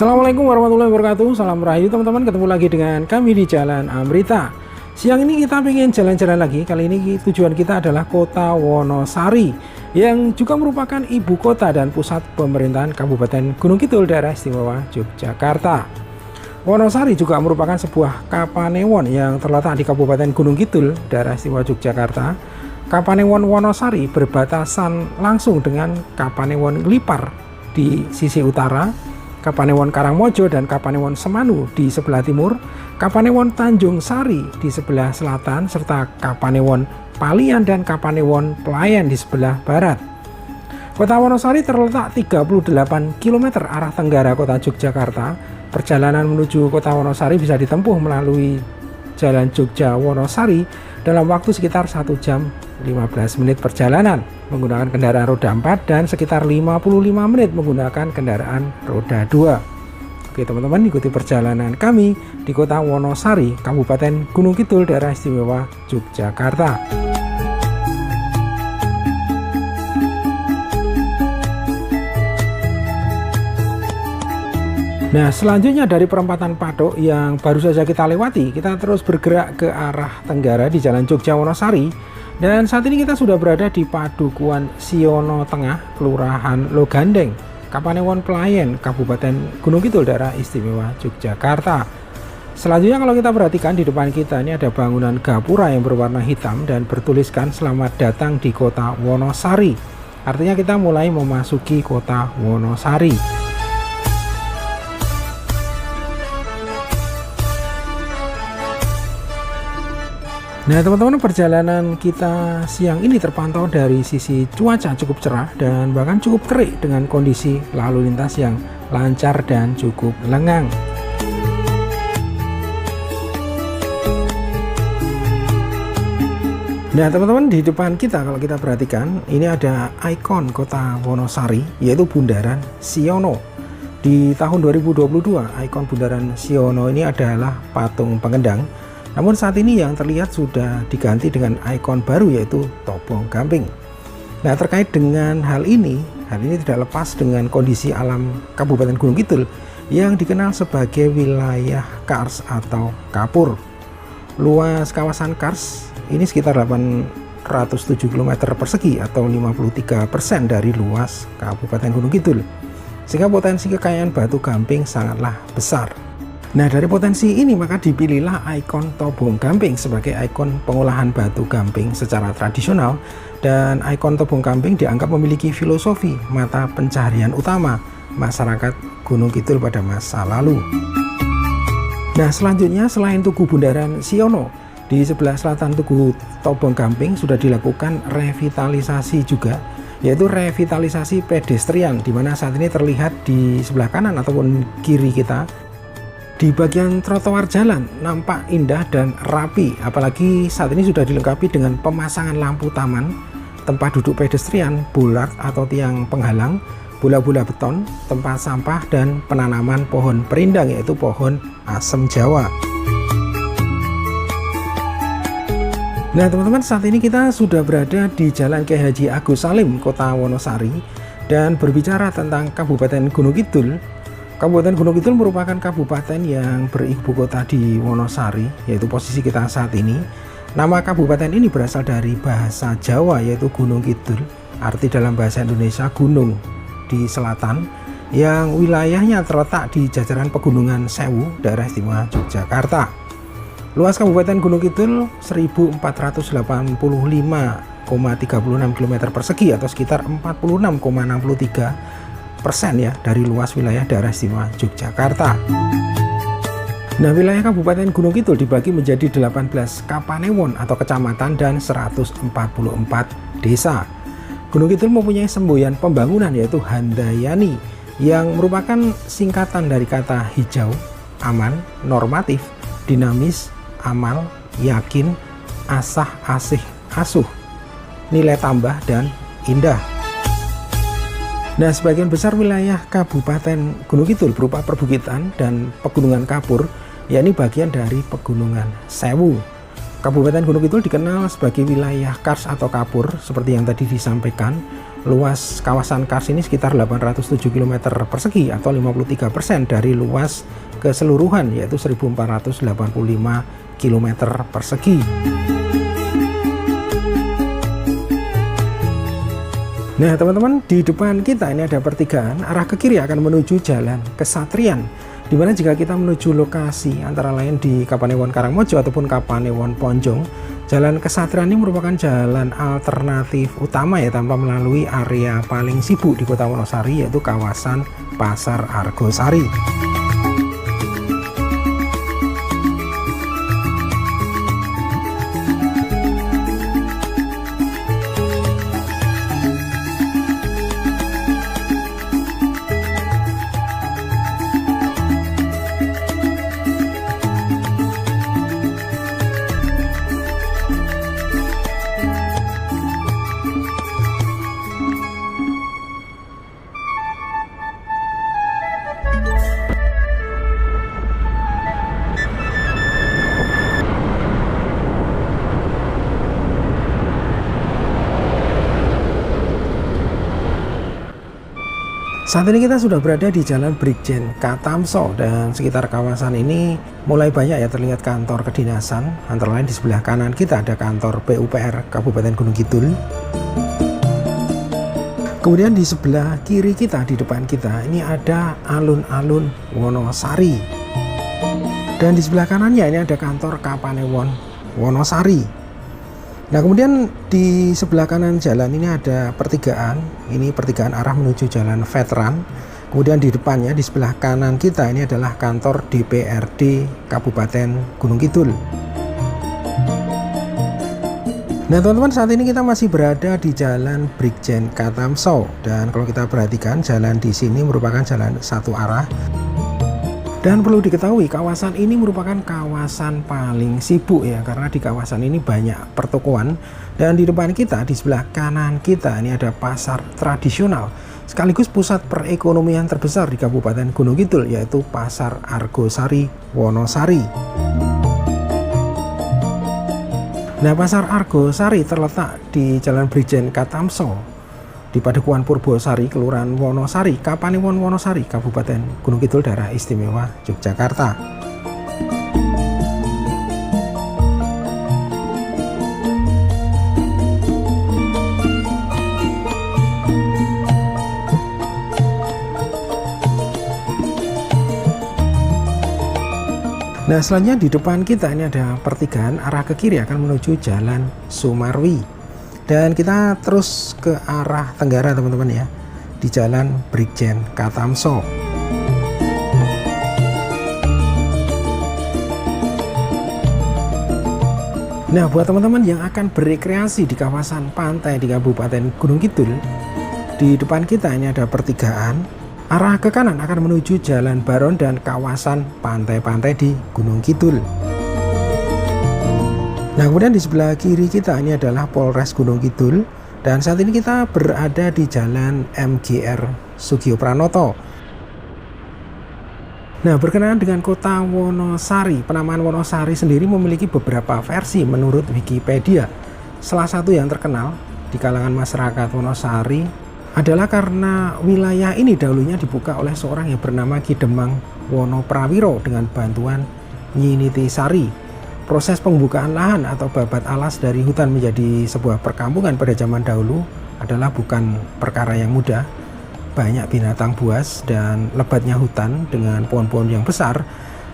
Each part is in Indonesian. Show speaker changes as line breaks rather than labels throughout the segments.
Assalamualaikum warahmatullahi wabarakatuh. Salam rahayu teman-teman, ketemu lagi dengan kami di Jalan Amrita. Siang ini kita pengen jalan-jalan lagi. Kali ini tujuan kita adalah kota Wonosari, yang juga merupakan ibu kota dan pusat pemerintahan Kabupaten Gunung Kidul, daerah istimewa Yogyakarta. Wonosari juga merupakan sebuah kapanewon yang terletak di Kabupaten Gunung Kidul, daerah istimewa Yogyakarta. Kapanewon Wonosari berbatasan langsung dengan Kapanewon Lipar di sisi utara, Kapanewon Karangmojo dan Kapanewon Semanu di sebelah timur, Kapanewon Tanjung Sari di sebelah selatan, serta Kapanewon Palian dan Kapanewon Pelayan di sebelah barat. Kota Wonosari terletak 38 km arah tenggara kota Yogyakarta. Perjalanan menuju kota Wonosari bisa ditempuh melalui Jalan Jogja Wonosari dalam waktu sekitar 1 jam 15 menit perjalanan menggunakan kendaraan roda 4 dan sekitar 55 menit menggunakan kendaraan roda 2. Oke teman-teman, ikuti perjalanan kami di kota Wonosari, Kabupaten Gunung Kidul, daerah istimewa Yogyakarta. Nah, selanjutnya dari perempatan Patok yang baru saja kita lewati, kita terus bergerak ke arah tenggara di Jalan Jogja Wonosari. Dan saat ini kita sudah berada di Padukuan Siono Tengah, Kelurahan Logandeng, Kapanewon Pelayan, Kabupaten Gunung Kidul, daerah istimewa Yogyakarta. Selanjutnya kalau kita perhatikan di depan kita ini ada bangunan gapura yang berwarna hitam dan bertuliskan "Selamat datang di kota Wonosari". Artinya kita mulai memasuki kota Wonosari. Nah teman-teman, perjalanan kita siang ini terpantau dari sisi cuaca cukup cerah dan bahkan cukup terik dengan kondisi lalu lintas yang lancar dan cukup lengang. Nah teman-teman, di depan kita kalau kita perhatikan ini ada ikon kota Wonosari, yaitu Bundaran Siono. Di tahun 2022 ikon Bundaran Siono ini adalah patung pengendang. Namun saat ini yang terlihat sudah diganti dengan ikon baru, yaitu Tobong Gamping. Nah terkait dengan hal ini tidak lepas dengan kondisi alam Kabupaten Gunung Kidul yang dikenal sebagai wilayah kars atau kapur. Luas kawasan kars ini sekitar 807 km persegi atau 53% dari luas Kabupaten Gunung Kidul, sehingga potensi kekayaan batu gamping sangatlah besar. Nah dari potensi ini maka dipilihlah ikon Tobong Gamping sebagai ikon pengolahan batu gamping secara tradisional, dan ikon Tobong Gamping dianggap memiliki filosofi mata pencaharian utama masyarakat Gunung Kidul pada masa lalu. Nah selanjutnya, selain Tugu Bundaran Siono, di sebelah selatan Tugu Tobong Gamping sudah dilakukan revitalisasi juga, yaitu revitalisasi pedestrian, di mana saat ini terlihat di sebelah kanan ataupun kiri kita, di bagian trotoar jalan nampak indah dan rapi, apalagi saat ini sudah dilengkapi dengan pemasangan lampu taman, tempat duduk pedestrian, bollard atau tiang penghalang, bola-bola beton, tempat sampah, dan penanaman pohon perindang, yaitu pohon asem Jawa. Nah teman-teman, saat ini kita sudah berada di Jalan Kiai Haji Agus Salim, kota Wonosari. Dan berbicara tentang Kabupaten Gunung Kidul, Kabupaten Gunung Kidul merupakan kabupaten yang beribu kota di Wonosari, yaitu posisi kita saat ini. Nama kabupaten ini berasal dari bahasa Jawa, yaitu Gunung Kidul, arti dalam bahasa Indonesia gunung di selatan, yang wilayahnya terletak di jajaran Pegunungan Sewu, daerah istimewa Yogyakarta. Luas Kabupaten Gunung Kidul 1485,36 km persegi atau sekitar 46,63% ya dari luas wilayah daerah istimewa Yogyakarta. Nah wilayah Kabupaten Gunung Kidul dibagi menjadi 18 kapanewon atau kecamatan dan 144 desa. Gunung Kidul mempunyai semboyan pembangunan, yaitu Handayani, yang merupakan singkatan dari kata hijau, aman, normatif, dinamis, amal, yakin, asah, asih, asuh, nilai tambah, dan indah. Nah sebagian besar wilayah Kabupaten Gunung Kidul berupa perbukitan dan pegunungan kapur, yakni bagian dari Pegunungan Sewu. Kabupaten Gunung Kidul dikenal sebagai wilayah kars atau kapur seperti yang tadi disampaikan. Luas kawasan kars ini sekitar 807 km persegi atau 53% dari luas keseluruhan, yaitu 1485 km persegi. Nah teman-teman, di depan kita ini ada pertigaan, arah ke kiri akan menuju Jalan Kesatrian, dimana jika kita menuju lokasi antara lain di Kapanewon Karangmojo ataupun Kapanewon Ponjong, Jalan Kesatrian ini merupakan jalan alternatif utama ya, tanpa melalui area paling sibuk di Kota Wonosari, yaitu kawasan Pasar Argosari. Saat ini kita sudah berada di Jalan Brigjen Katamso, dan sekitar kawasan ini mulai banyak ya terlihat kantor kedinasan. Antara lain di sebelah kanan kita ada kantor PUPR Kabupaten Gunung Kidul. Kemudian di sebelah kiri kita, di depan kita ini ada alun-alun Wonosari. Dan di sebelah kanannya ini ada kantor Kapanewon Wonosari. Nah kemudian di sebelah kanan jalan ini ada pertigaan, ini pertigaan arah menuju Jalan Veteran. Kemudian di depannya, di sebelah kanan kita ini adalah kantor DPRD Kabupaten Gunung Kidul. Nah teman-teman, saat ini kita masih berada di Jalan Brigjen Katamso, dan kalau kita perhatikan jalan di sini merupakan jalan satu arah. Dan perlu diketahui, kawasan ini merupakan kawasan paling sibuk ya, karena di kawasan ini banyak pertokoan. Dan di depan kita, di sebelah kanan kita ini ada pasar tradisional sekaligus pusat perekonomian terbesar di Kabupaten Gunung Kidul, yaitu Pasar Argosari Wonosari. Nah, Pasar Argosari terletak di Jalan Brigjen Katamso di Padukuhan Purbosari, Kelurahan Wonosari, Kapanewon Wonosari, Kabupaten Gunung Kidul, Daerah Istimewa Yogyakarta. Nah, selanjutnya di depan kita ini ada pertigaan, arah ke kiri akan menuju Jalan Sumarwi. Dan kita terus ke arah tenggara teman-teman ya, di Jalan Brigjen Katamso. Nah buat teman-teman yang akan berekreasi di kawasan pantai di Kabupaten Gunung Kidul, di depan kita ini ada pertigaan, arah ke kanan akan menuju Jalan Baron dan kawasan pantai-pantai di Gunung Kidul. Nah kemudian di sebelah kiri kita ini adalah Polres Gunung Kidul, dan saat ini kita berada di Jalan MGR Sugio Pranoto. Nah berkenaan dengan Kota Wonosari, penamaan Wonosari sendiri memiliki beberapa versi menurut Wikipedia. Salah satu yang terkenal di kalangan masyarakat Wonosari adalah karena wilayah ini dahulunya dibuka oleh seorang yang bernama Ki Demang Wonoprawiro dengan bantuan Nyi Nitisari. Proses pembukaan lahan atau babat alas dari hutan menjadi sebuah perkampungan pada zaman dahulu adalah bukan perkara yang mudah. Banyak binatang buas dan lebatnya hutan dengan pohon-pohon yang besar.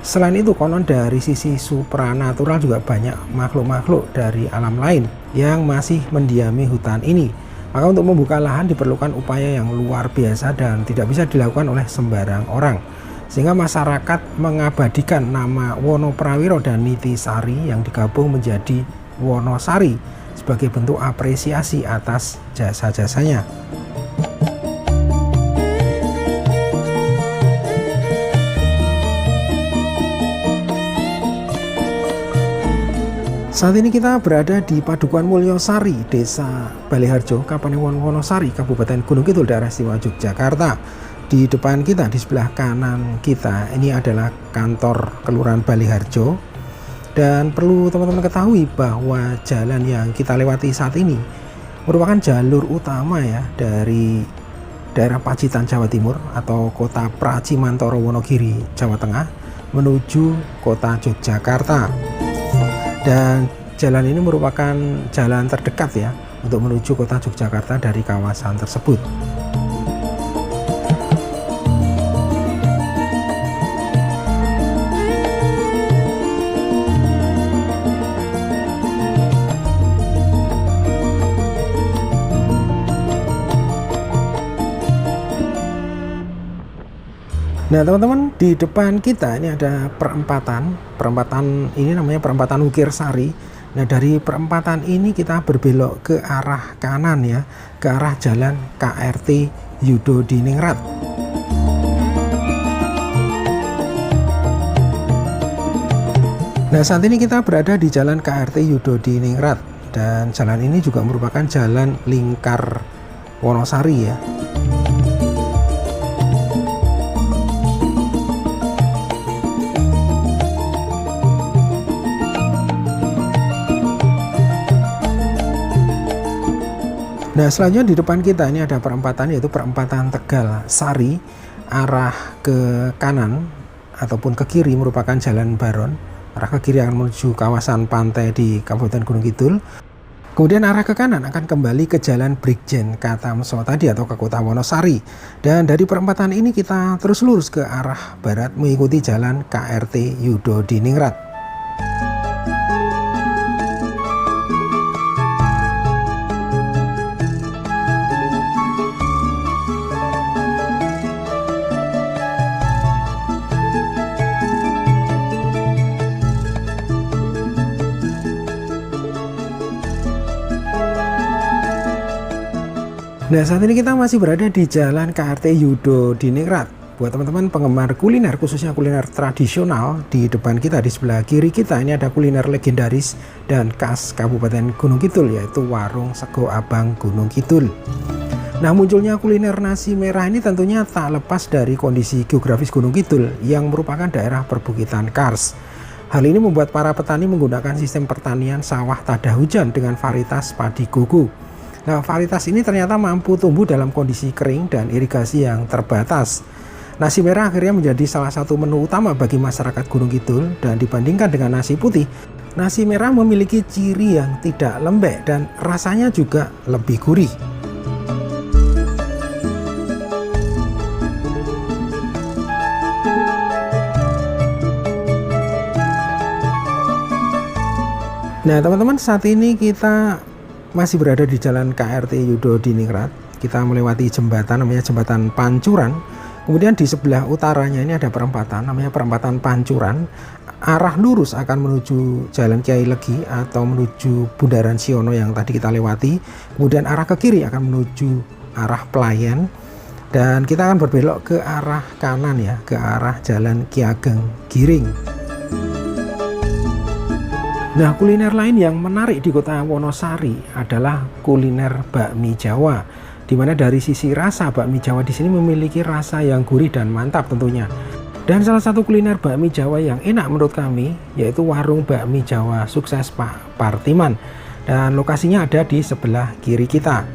Selain itu, konon dari sisi supranatural juga banyak makhluk-makhluk dari alam lain yang masih mendiami hutan ini. Maka untuk membuka lahan diperlukan upaya yang luar biasa dan tidak bisa dilakukan oleh sembarang orang. Sehingga masyarakat mengabadikan nama Wonoprawiro dan Nitisari yang digabung menjadi Wonosari sebagai bentuk apresiasi atas jasa-jasanya. Saat ini kita berada di Padukuhan Mulyosari, Desa Baleharjo, Kapanewon Wonosari, Kabupaten Gunung Kidul, Daerah Istimewa Yogyakarta. Di depan kita, di sebelah kanan kita, ini adalah kantor Kelurahan Baleharjo. Dan perlu teman-teman ketahui bahwa jalan yang kita lewati saat ini merupakan jalur utama ya dari daerah Pacitan Jawa Timur atau kota Pracimantoro Wonogiri Jawa Tengah menuju kota Yogyakarta. Dan jalan ini merupakan jalan terdekat ya untuk menuju kota Yogyakarta dari kawasan tersebut. Nah teman-teman, di depan kita ini ada perempatan ini namanya perempatan Wukir Sari. Nah dari perempatan ini kita berbelok ke arah kanan ya, ke arah jalan KRT Yudhodiningrat. Nah saat ini kita berada di jalan KRT Yudhodiningrat, dan jalan ini juga merupakan jalan lingkar Wonosari ya. Nah selanjutnya di depan kita ini ada perempatan, yaitu perempatan Tegal Sari. Arah ke kanan ataupun ke kiri merupakan jalan Baron. Arah ke kiri akan menuju kawasan pantai di Kabupaten Gunung Kidul. Kemudian arah ke kanan akan kembali ke jalan Brigjen Katamso tadi atau ke kota Wonosari. Dan dari perempatan ini kita terus lurus ke arah barat mengikuti jalan KRT Yudhodiningrat. Nah saat ini kita masih berada di jalan KRT Yudhodiningrat. Buat teman-teman penggemar kuliner, khususnya kuliner tradisional, di depan kita di sebelah kiri kita ini ada kuliner legendaris dan khas Kabupaten Gunung Kidul, yaitu Warung Sego Abang Gunung Kidul. Nah munculnya kuliner nasi merah ini tentunya tak lepas dari kondisi geografis Gunung Kidul yang merupakan daerah perbukitan kars. Hal ini membuat para petani menggunakan sistem pertanian sawah tada hujan dengan varietas padi gogo. Nah, varietas ini ternyata mampu tumbuh dalam kondisi kering dan irigasi yang terbatas. Nasi merah akhirnya menjadi salah satu menu utama bagi masyarakat Gunung Kidul, dan dibandingkan dengan nasi putih, nasi merah memiliki ciri yang tidak lembek dan rasanya juga lebih gurih. Nah, teman-teman, saat ini kita masih berada di jalan KRT Yudhodiningrat. Kita melewati jembatan namanya jembatan Pancuran. Kemudian di sebelah utaranya ini ada perempatan namanya perempatan Pancuran. Arah lurus akan menuju Jalan Kiai Legi atau menuju Bundaran Siono yang tadi kita lewati. Kemudian arah ke kiri akan menuju arah Pelayan. Dan kita akan berbelok ke arah kanan ya, ke arah Jalan Ki Ageng Giring. Nah, kuliner lain yang menarik di kota Wonosari adalah kuliner bakmi Jawa, di mana dari sisi rasa bakmi Jawa di sini memiliki rasa yang gurih dan mantap tentunya. Dan salah satu kuliner bakmi Jawa yang enak menurut kami yaitu warung bakmi Jawa Sukses Pak Partiman, dan lokasinya ada di sebelah kiri kita.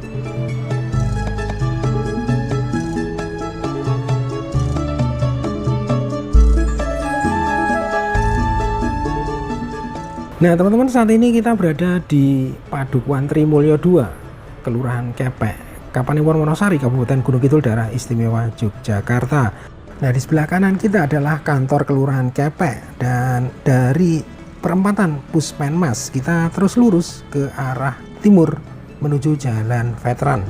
Nah teman-teman, saat ini kita berada di Padukuhan Trimulyo 2, Kelurahan Kepek, Kapanewon Wonosari, Kabupaten Gunung Kidul, Daerah Istimewa Yogyakarta. Nah di sebelah kanan kita adalah kantor Kelurahan Kepek, dan dari perempatan Puspenmas kita terus lurus ke arah timur menuju Jalan Veteran.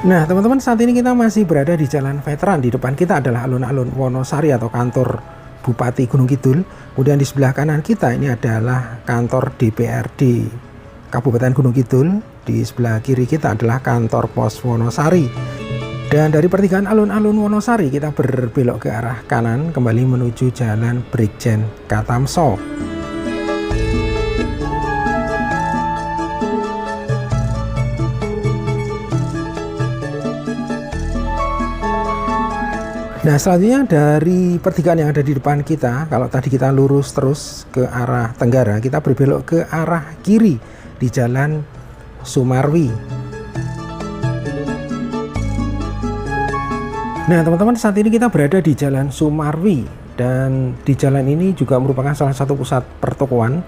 Nah teman-teman, saat ini kita masih berada di Jalan Veteran. Di depan kita adalah alun-alun Wonosari atau kantor Bupati Gunung Kidul. Kemudian di sebelah kanan kita ini adalah kantor DPRD Kabupaten Gunung Kidul. Di sebelah kiri kita adalah kantor Pos Wonosari. Dan dari pertigaan alun-alun Wonosari kita berbelok ke arah kanan kembali menuju Jalan Brigjen Katamso. Nah, selanjutnya dari pertigaan yang ada di depan kita, kalau tadi kita lurus terus ke arah tenggara, kita berbelok ke arah kiri di Jalan Sumarwi. Nah, teman-teman, saat ini kita berada di Jalan Sumarwi, dan di jalan ini juga merupakan salah satu pusat pertokoan.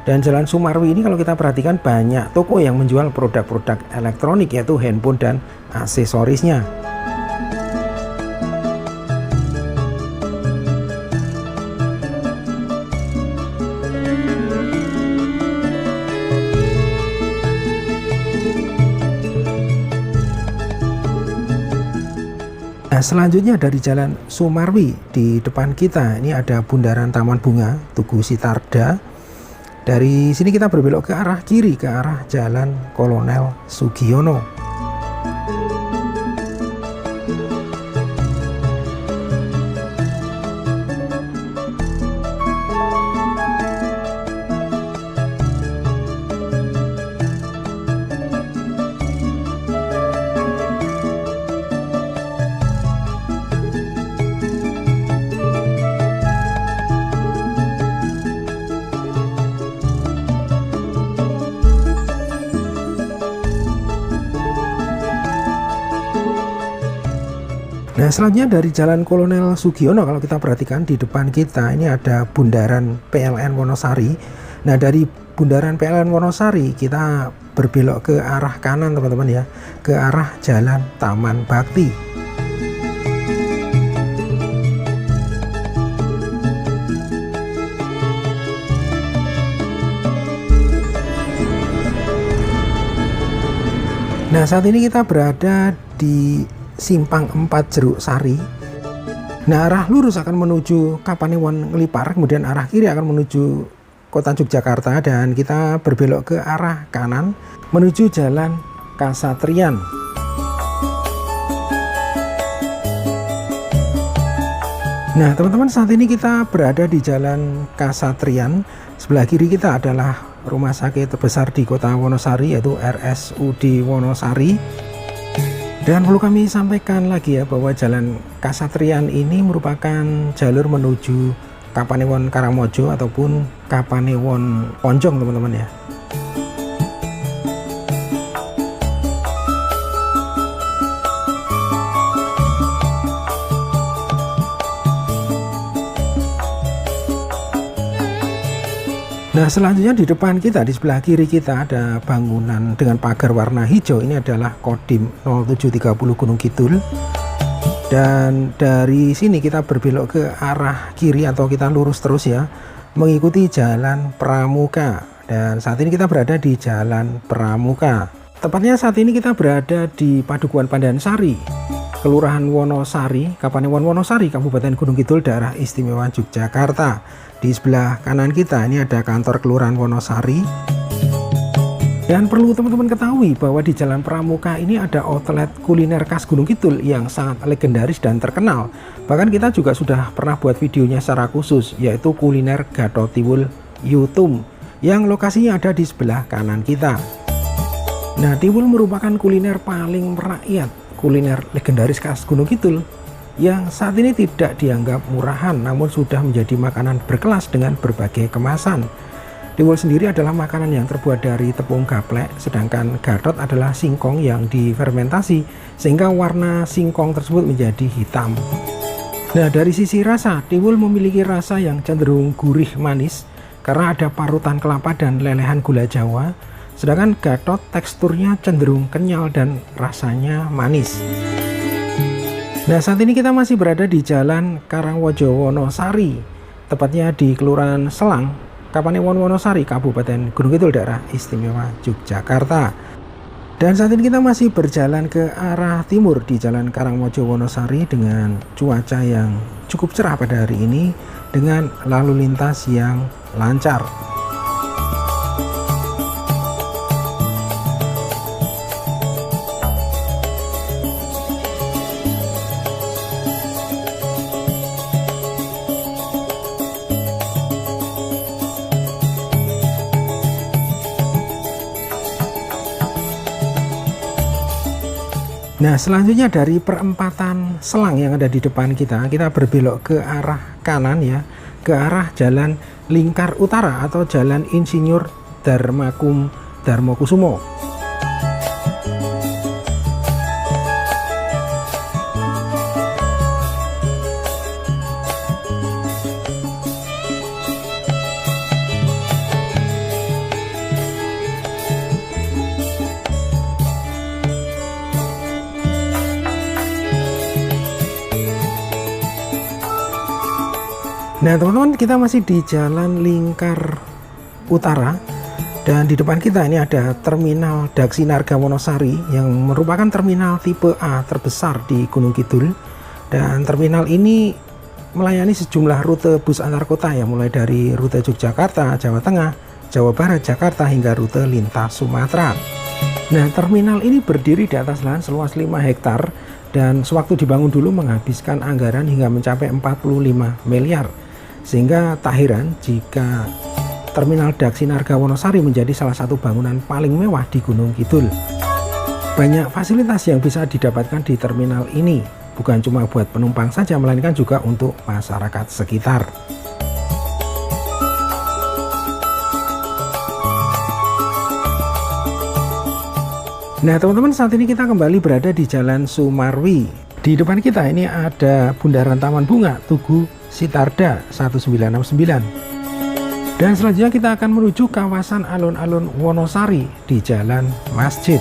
Dan Jalan Sumarwi ini kalau kita perhatikan banyak toko yang menjual produk-produk elektronik, yaitu handphone dan aksesorisnya. Nah, selanjutnya dari Jalan Sumarwi di depan kita ini ada bundaran Taman Bunga Tugu Sitarda. Dari sini kita berbelok ke arah kiri ke arah Jalan Kolonel Sugiono. Nah, selanjutnya dari Jalan Kolonel Sugiono, kalau kita perhatikan di depan kita ini ada bundaran PLN Wonosari. Nah, dari bundaran PLN Wonosari kita berbelok ke arah kanan, teman-teman ya, ke arah Jalan Taman Bakti. Nah, saat ini kita berada di Simpang 4 Jeruk Sari. Nah, arah lurus akan menuju Kapanewon Ngelipar, kemudian arah kiri akan menuju Kota Yogyakarta, dan kita berbelok ke arah kanan menuju Jalan Kasatrian. Nah, teman-teman, saat ini kita berada di Jalan Kasatrian. Sebelah kiri kita adalah rumah sakit terbesar di Kota Wonosari, yaitu RSUD Wonosari. Dan perlu kami sampaikan lagi ya, bahwa Jalan Kasatrian ini merupakan jalur menuju Kapanewon Karangmojo ataupun Kapanewon Ponjong, teman-teman ya. Nah, selanjutnya di depan kita, di sebelah kiri kita ada bangunan dengan pagar warna hijau. Ini adalah Kodim 0730 Gunung Kidul. Dan dari sini kita berbelok ke arah kiri atau kita lurus terus ya, mengikuti Jalan Pramuka. Dan saat ini kita berada di Jalan Pramuka. Tepatnya saat ini kita berada di Padukuhan Pandansari, Kelurahan Wonosari, Kapanewon Wonosari, Kabupaten Gunung Kidul, Daerah Istimewa Yogyakarta. Di sebelah kanan kita ini ada kantor Kelurahan Wonosari. Dan perlu teman-teman ketahui bahwa di Jalan Pramuka ini ada outlet kuliner khas Gunung Kidul yang sangat legendaris dan terkenal. Bahkan kita juga sudah pernah buat videonya secara khusus, yaitu kuliner Gatot Tiwul Yutum, yang lokasinya ada di sebelah kanan kita. Nah, tiwul merupakan kuliner paling merakyat, kuliner legendaris khas Gunung Kidul, yang saat ini tidak dianggap murahan, namun sudah menjadi makanan berkelas dengan berbagai kemasan. Tiwul sendiri adalah makanan yang terbuat dari tepung gaplek, sedangkan gatot adalah singkong yang difermentasi sehingga warna singkong tersebut menjadi hitam. Nah, dari sisi rasa, tiwul memiliki rasa yang cenderung gurih manis karena ada parutan kelapa dan lelehan gula Jawa, sedangkan gatot teksturnya cenderung kenyal dan rasanya manis. Nah, saat ini kita masih berada di Jalan Karangwojo Wonosari, tepatnya di Kelurahan Selang, Kapanewon Wonosari, Kabupaten Gunung Kidul, Daerah Istimewa Yogyakarta. Dan saat ini kita masih berjalan ke arah timur di Jalan Karangwojo Wonosari dengan cuaca yang cukup cerah pada hari ini dengan lalu lintas yang lancar. Nah, selanjutnya dari perempatan selang yang ada di depan kita berbelok ke arah kanan ya, ke arah Jalan Lingkar Utara atau Jalan Insinyur Darmokusumo. Nah teman-teman, kita masih di Jalan Lingkar Utara dan di depan kita ini ada Terminal Daksinarga Wonosari yang merupakan terminal tipe A terbesar di Gunung Kidul, dan terminal ini melayani sejumlah rute bus antar kota ya, mulai dari rute Yogyakarta, Jawa Tengah, Jawa Barat, Jakarta hingga rute lintas Sumatera. Nah, terminal ini berdiri di atas lahan seluas 5 hektar dan sewaktu dibangun dulu menghabiskan anggaran hingga mencapai 45 miliar. Sehingga tak heran jika Terminal Daksinarga Wonosari menjadi salah satu bangunan paling mewah di Gunung Kidul. Banyak fasilitas yang bisa didapatkan di terminal ini, bukan cuma buat penumpang saja, melainkan juga untuk masyarakat sekitar. Nah teman-teman, saat ini kita kembali berada di Jalan Sumarwi. Di depan kita ini ada bundaran Taman Bunga Tugu Sitarda 1969. Dan selanjutnya kita akan menuju kawasan alun-alun Wonosari di Jalan Masjid.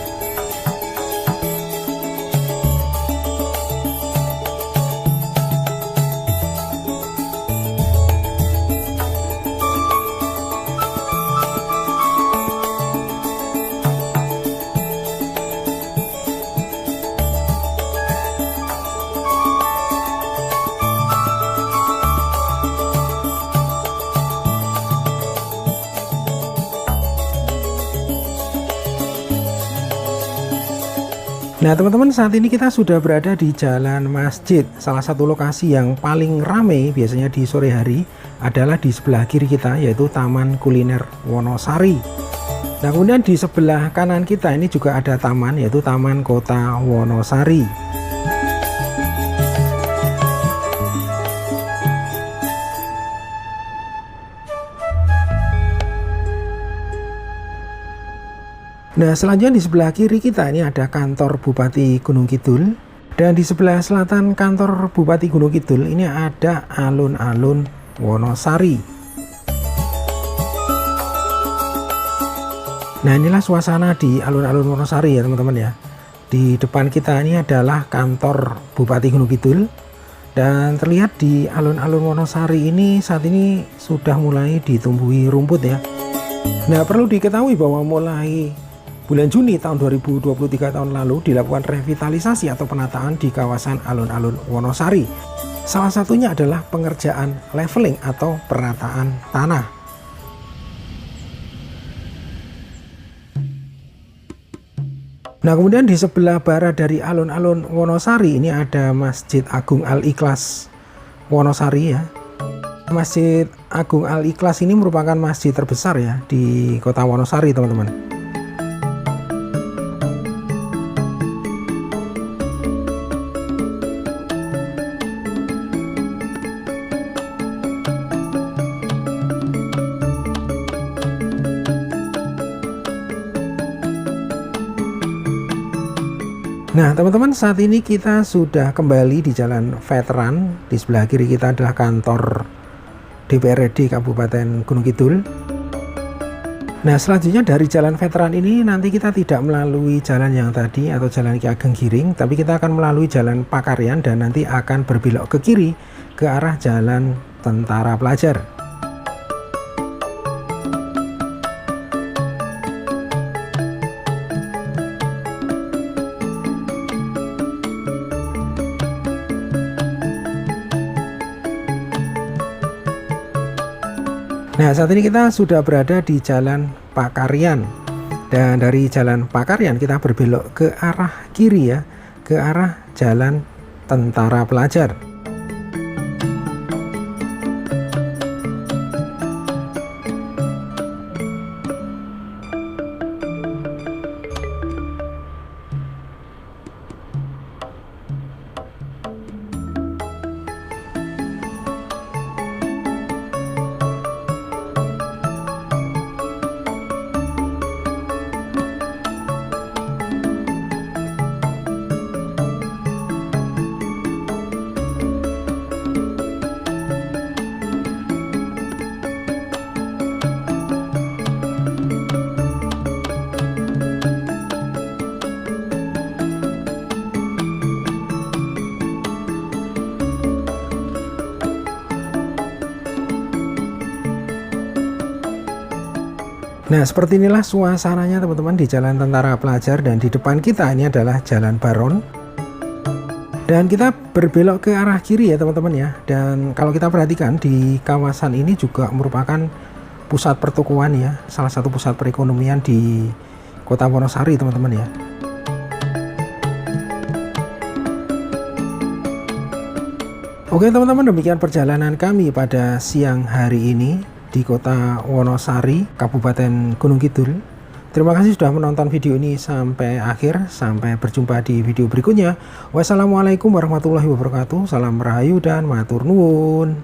Nah teman-teman, saat ini kita sudah berada di Jalan Masjid. Salah satu lokasi yang paling ramai biasanya di sore hari adalah di sebelah kiri kita, yaitu Taman Kuliner Wonosari. Nah kemudian di sebelah kanan kita ini juga ada taman, yaitu Taman Kota Wonosari. Nah selanjutnya di sebelah kiri kita ini ada kantor Bupati Gunung Kidul, dan di sebelah selatan kantor Bupati Gunung Kidul ini ada alun-alun Wonosari. Nah inilah suasana di alun-alun Wonosari ya teman-teman ya. Di depan kita ini adalah kantor Bupati Gunung Kidul, dan terlihat di alun-alun Wonosari ini saat ini sudah mulai ditumbuhi rumput ya. Nah perlu diketahui bahwa mulai bulan Juni tahun 2023 tahun lalu dilakukan revitalisasi atau penataan di kawasan alun-alun Wonosari. Salah satunya adalah pengerjaan leveling atau penataan tanah. Nah kemudian di sebelah barat dari alun-alun Wonosari ini ada Masjid Agung Al-Ikhlas Wonosari ya. Masjid Agung Al-Ikhlas ini merupakan masjid terbesar ya di kota Wonosari teman-teman. Nah teman-teman, saat ini kita sudah kembali di Jalan Veteran. Di sebelah kiri kita adalah kantor DPRD Kabupaten Gunung Kidul. Nah selanjutnya dari Jalan Veteran ini nanti kita tidak melalui jalan yang tadi atau Jalan Ki Ageng Giring, tapi kita akan melalui Jalan Pakarian dan nanti akan berbelok ke kiri ke arah Jalan Tentara Pelajar. Nah saat ini kita sudah berada di Jalan Pakarian, dan dari Jalan Pakarian kita berbelok ke arah kiri ya, ke arah Jalan Tentara Pelajar. Nah, seperti inilah suasananya teman-teman di Jalan Tentara Pelajar, dan di depan kita ini adalah Jalan Baron. Dan kita berbelok ke arah kiri ya teman-teman ya. Dan kalau kita perhatikan di kawasan ini juga merupakan pusat pertokoan ya, salah satu pusat perekonomian di Kota Wonosari teman-teman ya. Oke teman-teman, demikian perjalanan kami pada siang hari ini di Kota Wonosari, Kabupaten Gunung Kidul. Terima kasih sudah menonton video ini sampai akhir. Sampai berjumpa di video berikutnya. Wassalamualaikum warahmatullahi wabarakatuh. Salam rahayu dan matur nuwun.